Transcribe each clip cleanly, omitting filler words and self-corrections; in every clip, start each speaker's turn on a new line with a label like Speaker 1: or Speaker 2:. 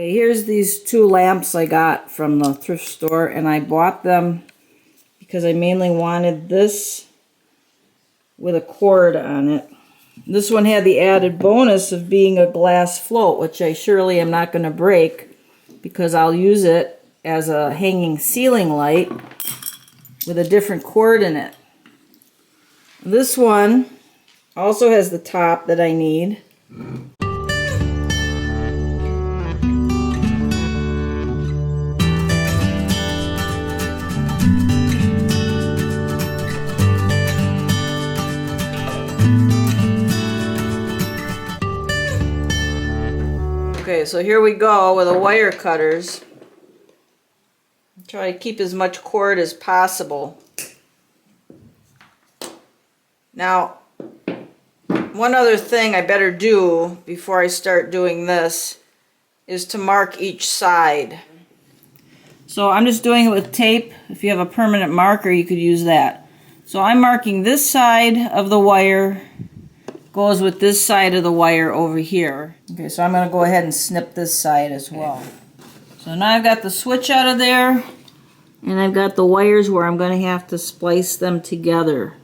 Speaker 1: Okay, here's these two lamps I got from the thrift store, and I bought them because I mainly wanted this with a cord on it. This one had the added bonus of being a glass float, which I surely am not going to break because I'll use it as a hanging ceiling light with a different cord in it. This one also has the top that I need. Okay, so here we go with the wire cutters. Try to keep as much cord as possible. Now, one other thing I better do before I start doing this is to mark each side. So I'm just doing it with tape. If you have a permanent marker, you could use that. So I'm marking this side of the wire goes with this side of the wire over here. Okay, so I'm going to go ahead and snip this side as well. So now I've got the switch out of there, and I've got the wires where I'm going to have to splice them together.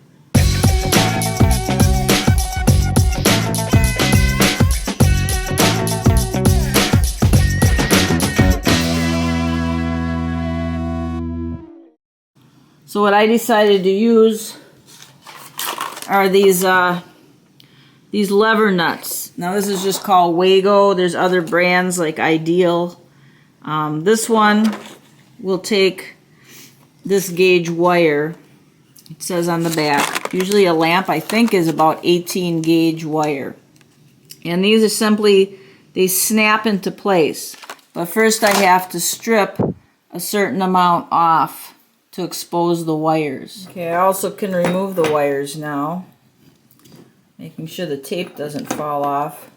Speaker 1: So what I decided to use are these lever nuts. Now this is just called Wago. There's other brands like Ideal. This one will take this gauge wire. It says on the back. Usually a lamp, I think, is about 18 gauge wire. And these are simply, they snap into place. But first I have to strip a certain amount off to expose the wires. Okay, I also can remove the wires now, making sure the tape doesn't fall off.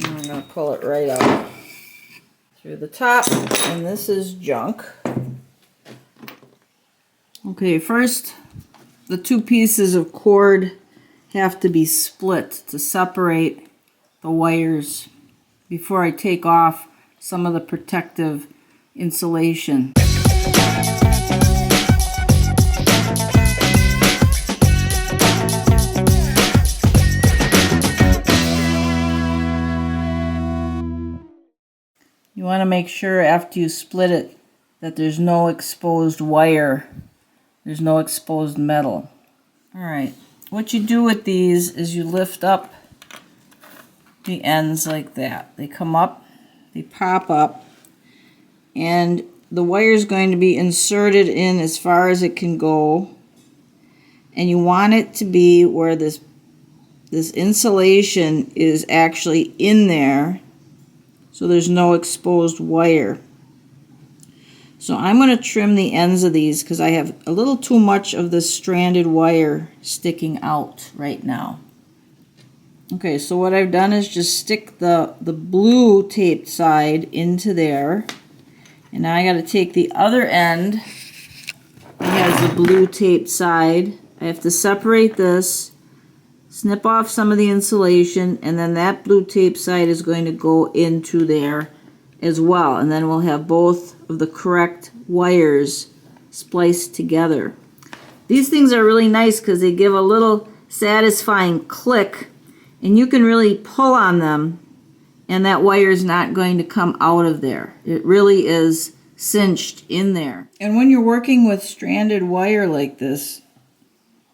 Speaker 1: And I'm going to pull it right out through the top, and this is junk. Okay, first the two pieces of cord have to be split to separate the wires before I take off some of the protective insulation. You want to make sure after you split it that there's no exposed wire, there's no exposed metal. Alright, what you do with these is you lift up the ends like that. They come up, they pop up, and the wire is going to be inserted in as far as it can go, and you want it to be where this insulation is actually in there, so there's no exposed wire. So I'm going to trim the ends of these because I have a little too much of this stranded wire sticking out right now. Okay, so what I've done is just stick the blue taped side into there. And now I got to take the other end that has the blue taped side. I have to separate this, snip off some of the insulation, and then that blue tape side is going to go into there as well. And then we'll have both of the correct wires spliced together. These things are really nice because they give a little satisfying click, and you can really pull on them and that wire is not going to come out of there. It really is cinched in there. And when you're working with stranded wire like this,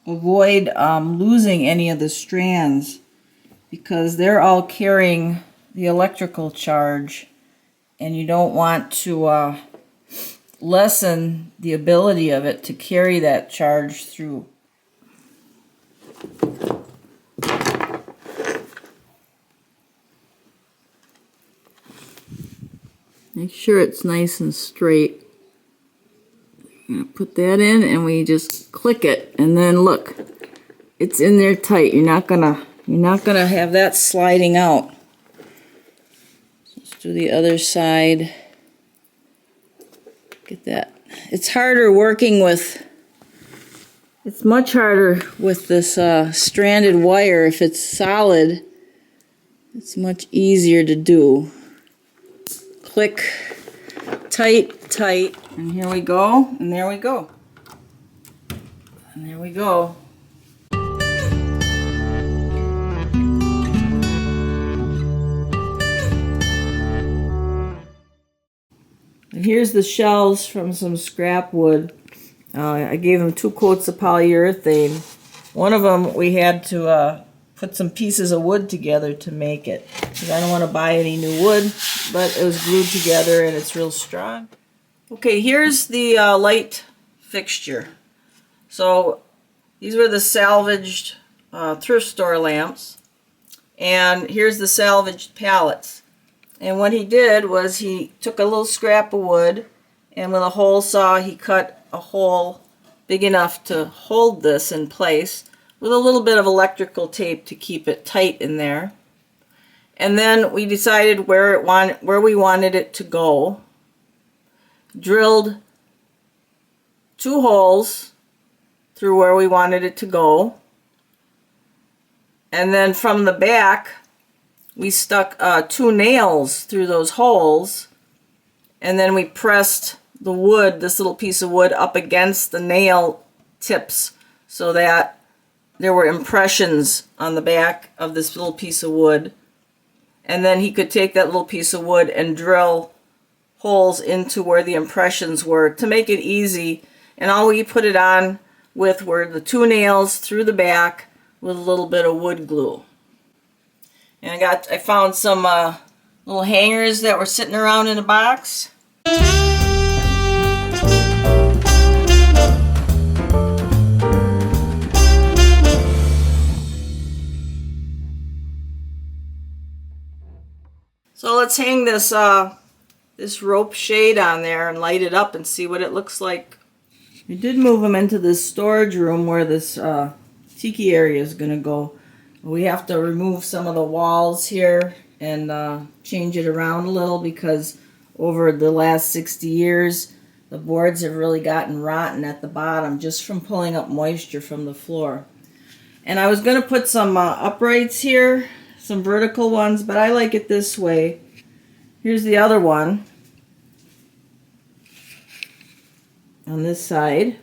Speaker 1: avoid losing any of the strands because they're all carrying the electrical charge, and you don't want to lessen the ability of it to carry that charge through. Make sure it's nice and straight. I'm going to put that in and we just click it, and then look, it's in there tight. You're not gonna have that sliding out. Let's do the other side. Get that. It's harder working with, it's much harder with this stranded wire if it's solid It's much easier to do. Click, tight, tight, and here we go, and there we go. And there we go. And here's the shelves from some scrap wood. I gave them 2 coats of polyurethane. One of them we had to put some pieces of wood together to make it, because I don't want to buy any new wood, but it was glued together and it's real strong. Okay, here's the light fixture. So these were the salvaged thrift store lamps, and here's the salvaged pallets. And what he did was he took a little scrap of wood, and with a hole saw he cut a hole big enough to hold this in place with a little bit of electrical tape to keep it tight in there. And then we decided where we wanted it to go. Drilled 2 holes through where we wanted it to go. And then from the back, we stuck 2 nails through those holes, and then we pressed the wood, this little piece of wood, up against the nail tips so that there were impressions on the back of this little piece of wood. And then he could take that little piece of wood and drill holes into where the impressions were to make it easy. And all we put it on with were the 2 nails through the back with a little bit of wood glue. And I found some little hangers that were sitting around in a box. So let's hang this this rope shade on there and light it up and see what it looks like. We did move them into this storage room where this Tiki area is going to go. We have to remove some of the walls here and change it around a little, because over the last 60 years the boards have really gotten rotten at the bottom just from pulling up moisture from the floor. And I was going to put some uprights here, some vertical ones, but I like it this way. Here's the other one on this side.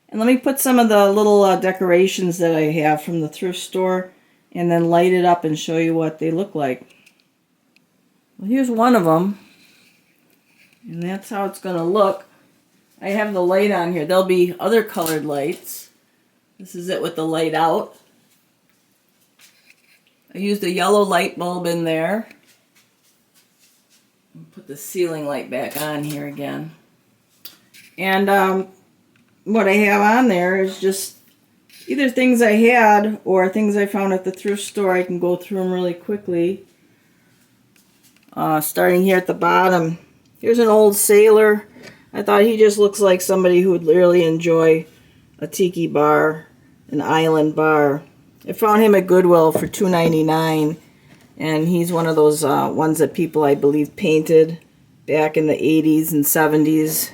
Speaker 1: And let me put some of the little decorations that I have from the thrift store and then light it up and show you what they look like. Well, here's one of them, and that's how it's going to look. I have the light on here. There'll be other colored lights. This is it with the light out. I used a yellow light bulb in there. Put the ceiling light back on here again. And what I have on there is just either things I had or things I found at the thrift store. I can go through them really quickly. Starting here at the bottom. Here's an old sailor. I thought he just looks like somebody who would really enjoy a tiki bar, an island bar. I found him at Goodwill for $2.99, and he's one of those ones that people, I believe, painted back in the 80s and 70s.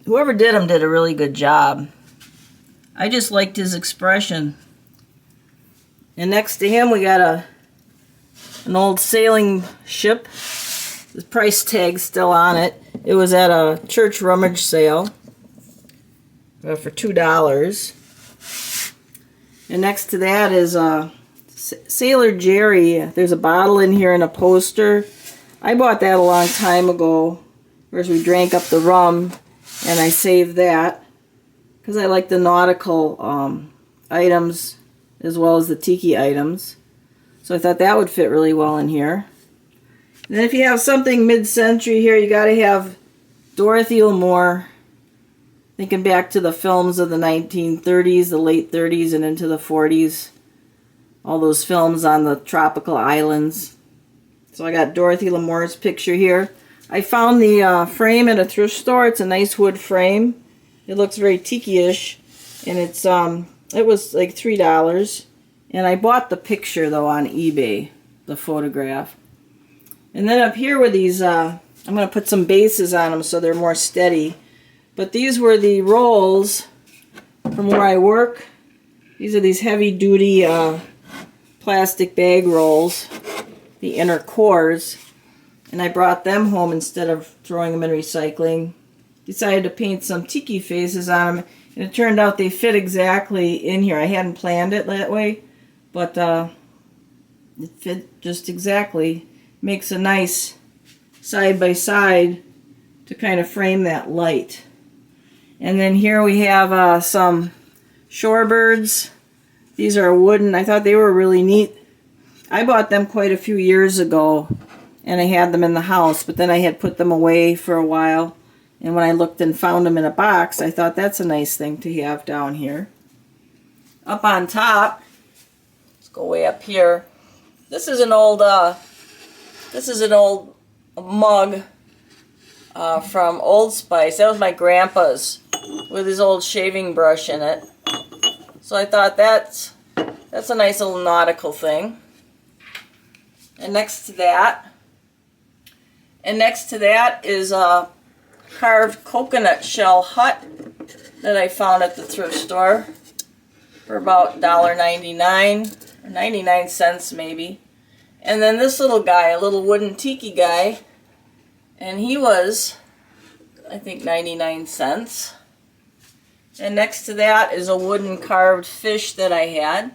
Speaker 1: Whoever did him did a really good job. I just liked his expression. And next to him we got an old sailing ship. The price tag's still on it. It was at a church rummage sale for $2. And next to that is Sailor Jerry. There's a bottle in here and a poster. I bought that a long time ago. Whereas we drank up the rum, and I saved that because I like the nautical items as well as the tiki items. So I thought that would fit really well in here. And then if you have something mid-century here, you got to have Dorothy L'Amour. Thinking back to the films of the 1930s, the late 30s, and into the 40s. All those films on the tropical islands. So I got Dorothy L'Amour's picture here. I found the frame at a thrift store. It's a nice wood frame. It looks very tiki-ish. And it was like $3. And I bought the picture, though, on eBay. The photograph. And then up here with these, I'm going to put some bases on them so they're more steady. But these were the rolls from where I work. These are these heavy-duty plastic bag rolls, the inner cores, and I brought them home instead of throwing them in recycling. Decided to paint some Tiki faces on them, and it turned out they fit exactly in here. I hadn't planned it that way, but it fit just exactly. Makes a nice side by side to kind of frame that light. And then here we have some shorebirds. These are wooden. I thought they were really neat. I bought them quite a few years ago, and I had them in the house, but then I had put them away for a while. And when I looked and found them in a box, I thought that's a nice thing to have down here. Up on top, let's go way up here. This is an old mug from Old Spice. That was my grandpa's, with his old shaving brush in it. So I thought that's a nice little nautical thing. And next to that is a carved coconut shell hut that I found at the thrift store for about $1.99 or 99 cents maybe. And then this little guy, a little wooden tiki guy, and he was, I think, 99 cents. And next to that is a wooden carved fish that I had.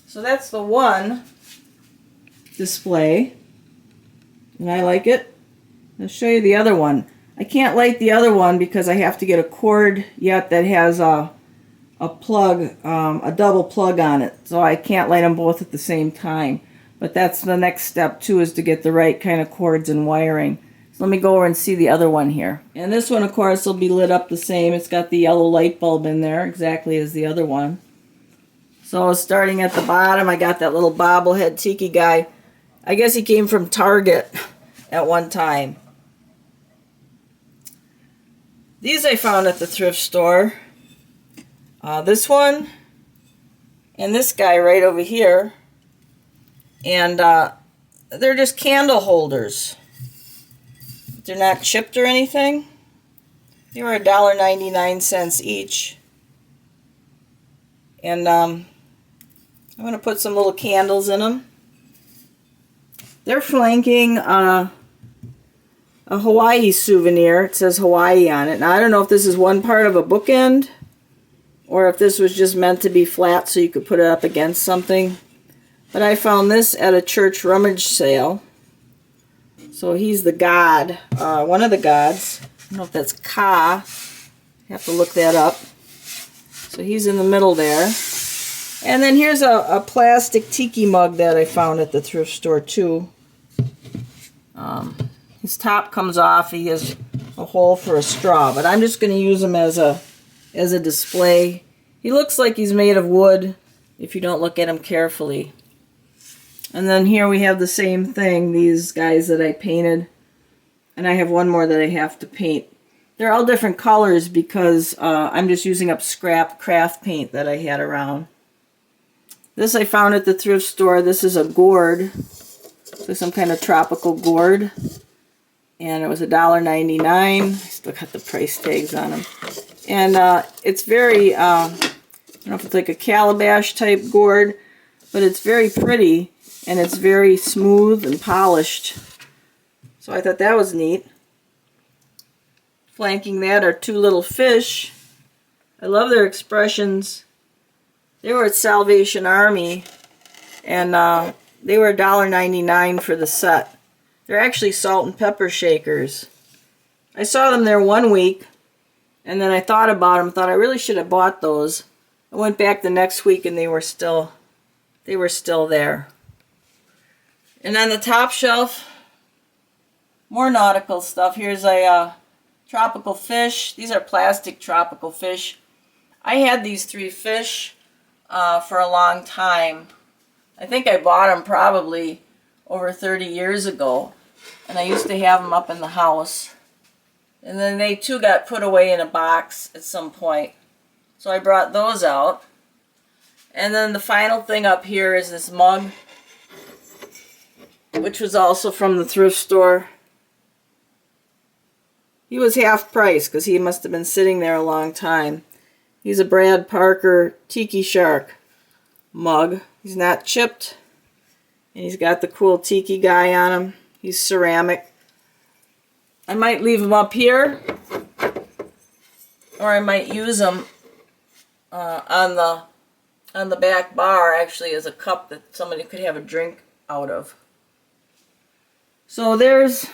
Speaker 1: So that's the one display, and I like it. I'll show you the other one. I can't light the other one because I have to get a cord yet that has a plug, a double plug on it. So I can't light them both at the same time. But that's the next step too, is to get the right kind of cords and wiring. So let me go over and see the other one here. And this one, of course, will be lit up the same. It's got the yellow light bulb in there, exactly as the other one. So starting at the bottom, I got that little bobblehead tiki guy. I guess he came from Target at one time. These I found at the thrift store. This one and this guy right over here. And they're just candle holders. They're not chipped or anything. They were $1.99 each. And I'm going to put some little candles in them. They're flanking a Hawaii souvenir. It says Hawaii on it. Now, I don't know if this is one part of a bookend or if this was just meant to be flat so you could put it up against something. But I found this at a church rummage sale. So he's the god, one of the gods. I don't know if that's Ka. You have to look that up. So he's in the middle there. And then here's a plastic tiki mug that I found at the thrift store too. His top comes off. He has a hole for a straw, but I'm just going to use him as a display. He looks like he's made of wood if you don't look at him carefully. And then here we have the same thing, these guys that I painted. And I have one more that I have to paint. They're all different colors because I'm just using up scrap craft paint that I had around. This I found at the thrift store. This is a gourd. So some kind of tropical gourd. And it was $1.99. I still got the price tags on them. And it's very, I don't know if it's like a calabash type gourd, but it's very pretty and it's very smooth and polished. So I thought that was neat. Flanking that are two little fish. I love their expressions. They were at Salvation Army, and they were $1.99 for the set. They're actually salt and pepper shakers. I saw them there one week, and then I thought about them. Thought I really should have bought those. I went back the next week, and they were still there. And on the top shelf, more nautical stuff. Here's a tropical fish. These are plastic tropical fish. I had these three fish for a long time. I think I bought them probably over 30 years ago. And I used to have them up in the house. And then they too got put away in a box at some point. So I brought those out. And then the final thing up here is this mug, which was also from the thrift store. He was half price because he must have been sitting there a long time. He's a Brad Parker Tiki Shark mug. He's not chipped. And he's got the cool Tiki guy on him. He's ceramic. I might leave him up here, or I might use him on the back bar, actually, as a cup that somebody could have a drink out of. So there's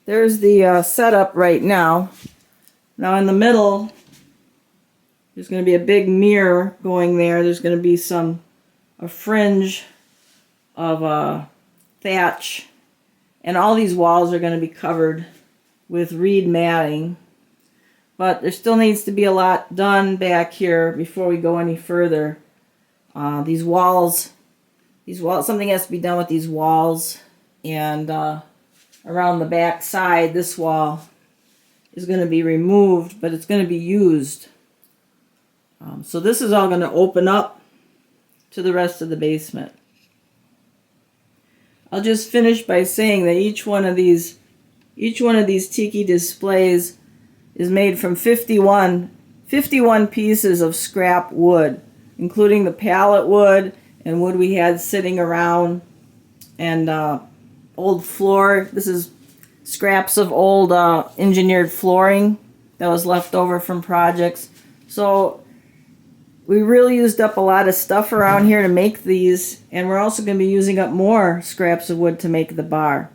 Speaker 1: the setup right now. Now in the middle, there's going to be a big mirror going there. There's going to be a fringe of thatch, and all these walls are going to be covered with reed matting. But there still needs to be a lot done back here before we go any further. These walls, something has to be done with these walls, and around the back side, this wall is going to be removed, but it's going to be used. So this is all going to open up to the rest of the basement. I'll just finish by saying that each one of these Tiki displays is made from 51 pieces of scrap wood, including the pallet wood and wood we had sitting around, and old floor. This is scraps of old engineered flooring that was left over from projects. So we really used up a lot of stuff around here to make these, and we're also going to be using up more scraps of wood to make the bar.